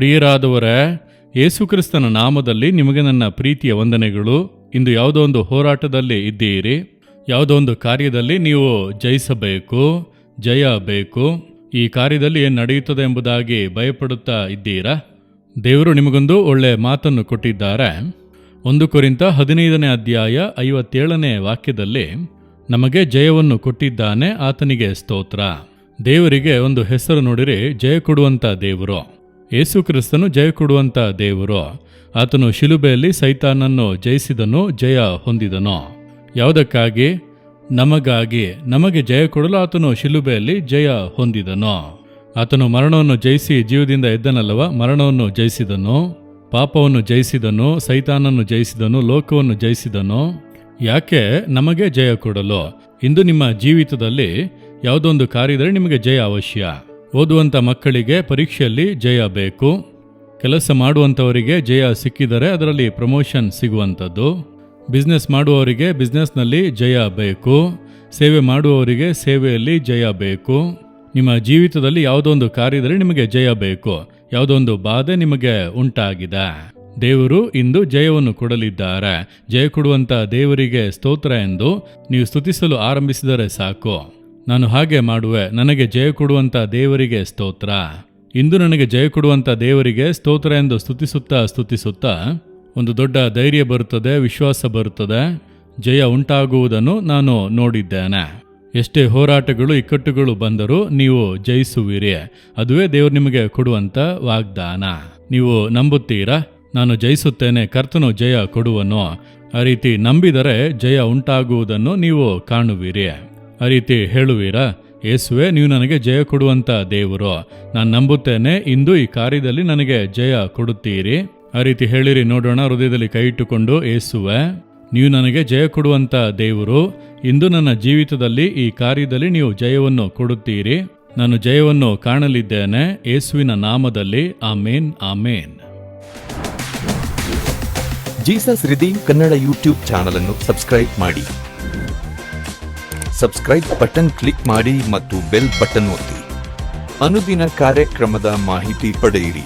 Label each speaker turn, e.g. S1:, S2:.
S1: ಪ್ರಿಯರಾದವರೇ, ಯೇಸುಕ್ರಿಸ್ತನ ನಾಮದಲ್ಲಿ ನಿಮಗೆ ನನ್ನ ಪ್ರೀತಿಯ ವಂದನೆಗಳು. ಇಂದು ಯಾವುದೋ ಒಂದು ಹೋರಾಟದಲ್ಲಿ ಇದ್ದೀರಿ, ಯಾವುದೋ ಒಂದು ಕಾರ್ಯದಲ್ಲಿ ನೀವು ಜಯಿಸಬೇಕು, ಜಯ ಬೇಕು. ಈ ಕಾರ್ಯದಲ್ಲಿ ಏನು ನಡೆಯುತ್ತದೆ ಎಂಬುದಾಗಿ ಭಯಪಡುತ್ತಾ ಇದ್ದೀರಾ? ದೇವರು ನಿಮಗೊಂದು ಒಳ್ಳೆ ಮಾತನ್ನು ಕೊಟ್ಟಿದ್ದಾರೆ. 1 ಕೊರಿಂಥ 15ನೇ ಅಧ್ಯಾಯ 57ನೇ ವಾಕ್ಯದಲ್ಲಿ ನಮಗೆ ಜಯವನ್ನು ಕೊಟ್ಟಿದ್ದಾನೆ, ಆತನಿಗೆ ಸ್ತೋತ್ರ. ದೇವರಿಗೆ ಒಂದು ಹೆಸರು ನೋಡಿರಿ, ಜಯ ಕೊಡುವಂಥ ದೇವರು. ಯೇಸು ಕ್ರಿಸ್ತನು ಜಯ ಕೊಡುವಂಥ ದೇವರು. ಆತನು ಶಿಲುಬೆಯಲ್ಲಿ ಸೈತಾನನ್ನು ಜಯಿಸಿದನು, ಜಯ ಹೊಂದಿದನು. ಯಾವುದಕ್ಕಾಗಿ? ನಮಗಾಗಿ. ನಮಗೆ ಜಯ ಕೊಡಲು ಆತನು ಶಿಲುಬೆಯಲ್ಲಿ ಜಯ ಹೊಂದಿದನು. ಆತನು ಮರಣವನ್ನು ಜಯಿಸಿ ಜೀವದಿಂದ ಎದ್ದನಲ್ಲವ, ಮರಣವನ್ನು ಜಯಿಸಿದನು, ಪಾಪವನ್ನು ಜಯಿಸಿದನು, ಸೈತಾನನ್ನು ಜಯಿಸಿದನು, ಲೋಕವನ್ನು ಜಯಿಸಿದನು. ಯಾಕೆ? ನಮಗೆ ಜಯ ಕೊಡಲು. ಇಂದು ನಿಮ್ಮ ಜೀವಿತದಲ್ಲಿ ಯಾವುದೊಂದು ಕಾರ್ಯದಲ್ಲಿ ನಿಮಗೆ ಜಯ ಅವಶ್ಯ. ಓದುವಂಥ ಮಕ್ಕಳಿಗೆ ಪರೀಕ್ಷೆಯಲ್ಲಿ ಜಯ ಬೇಕು. ಕೆಲಸ ಮಾಡುವಂಥವರಿಗೆ ಜಯ ಸಿಕ್ಕಿದರೆ ಅದರಲ್ಲಿ ಪ್ರಮೋಷನ್ ಸಿಗುವಂಥದ್ದು. ಬಿಸ್ನೆಸ್ ಮಾಡುವವರಿಗೆ ಬಿಸ್ನೆಸ್ನಲ್ಲಿ ಜಯ ಬೇಕು. ಸೇವೆ ಮಾಡುವವರಿಗೆ ಸೇವೆಯಲ್ಲಿ ಜಯ ಬೇಕು. ನಿಮ್ಮ ಜೀವಿತದಲ್ಲಿ ಯಾವುದೋ ಒಂದು ಕಾರ್ಯದಲ್ಲಿ ನಿಮಗೆ ಜಯ ಬೇಕು. ಯಾವುದೋ ಒಂದು ಬಾಧೆ ನಿಮಗೆ ಉಂಟಾಗಿದೆ. ದೇವರು ಇಂದು ಜಯವನ್ನು ಕೊಡಲಿದ್ದಾರೆ. ಜಯ ಕೊಡುವಂಥ ದೇವರಿಗೆ ಸ್ತೋತ್ರ ಎಂದು ನೀವು ಸ್ತುತಿಸಲು ಆರಂಭಿಸಿದರೆ ಸಾಕು. ನಾನು ಹಾಗೆ ಮಾಡುವೆ. ನನಗೆ ಜಯ ಕೊಡುವಂಥ ದೇವರಿಗೆ ಸ್ತೋತ್ರ. ಇಂದು ನನಗೆ ಜಯ ಕೊಡುವಂಥ ದೇವರಿಗೆ ಸ್ತೋತ್ರ ಎಂದು ಸ್ತುತಿಸುತ್ತಾ ಒಂದು ದೊಡ್ಡ ಧೈರ್ಯ ಬರುತ್ತದೆ, ವಿಶ್ವಾಸ ಬರುತ್ತದೆ. ಜಯ ಉಂಟಾಗುವುದನ್ನು ನಾನು ನೋಡಿದ್ದೇನೆ. ಎಷ್ಟೇ ಹೋರಾಟಗಳು, ಇಕ್ಕಟ್ಟುಗಳು ಬಂದರೂ ನೀವು ಜಯಿಸುವಿರಿ. ಅದುವೇ ದೇವರು ನಿಮಗೆ ಕೊಡುವಂಥ ವಾಗ್ದಾನ. ನೀವು ನಂಬುತ್ತೀರಾ? ನಾನು ಜಯಿಸುತ್ತೇನೆ, ಕರ್ತನು ಜಯ ಕೊಡುವನು. ಆ ರೀತಿ ನಂಬಿದರೆ ಜಯ ಉಂಟಾಗುವುದನ್ನು ನೀವು ಕಾಣುವಿರಿ. ಆ ರೀತಿ ಹೇಳುವಿರಾ? ಯೇಸುವೆ, ನೀವು ನನಗೆ ಜಯ ಕೊಡುವಂಥ ದೇವರು. ನಾನು ನಂಬುತ್ತೇನೆ, ಇಂದು ಈ ಕಾರ್ಯದಲ್ಲಿ ನನಗೆ ಜಯ ಕೊಡುತ್ತೀರಿ. ಆ ರೀತಿ ಹೇಳಿರಿ ನೋಡೋಣ. ಹೃದಯದಲ್ಲಿ ಕೈ ಇಟ್ಟುಕೊಂಡು, ಯೇಸುವೆ, ನೀವು ನನಗೆ ಜಯ ಕೊಡುವಂಥ ದೇವರು. ಇಂದು ನನ್ನ ಜೀವಿತದಲ್ಲಿ ಈ ಕಾರ್ಯದಲ್ಲಿ ನೀವು ಜಯವನ್ನು ಕೊಡುತ್ತೀರಿ. ನಾನು ಜಯವನ್ನು ಕಾಣಲಿದ್ದೇನೆ. ಯೇಸುವಿನ ನಾಮದಲ್ಲಿ ಆಮೇನ್, ಆಮೇನ್.
S2: ಜೀಸಸ್ ರಿದೀಮ್ ಕನ್ನಡ ಯೂಟ್ಯೂಬ್ ಚಾನಲ್ ಅನ್ನು ಸಬ್ಸ್ಕ್ರೈಬ್ ಮಾಡಿ. ಸಬ್ಸ್ಕ್ರೈಬ್ ಬಟನ್ ಕ್ಲಿಕ್ ಮಾಡಿ ಮತ್ತು ಬೆಲ್ ಬಟನ್ ಒತ್ತಿ. ಅನುದಿನ ಕಾರ್ಯಕ್ರಮದ ಮಾಹಿತಿ ಪಡೆಯಿರಿ.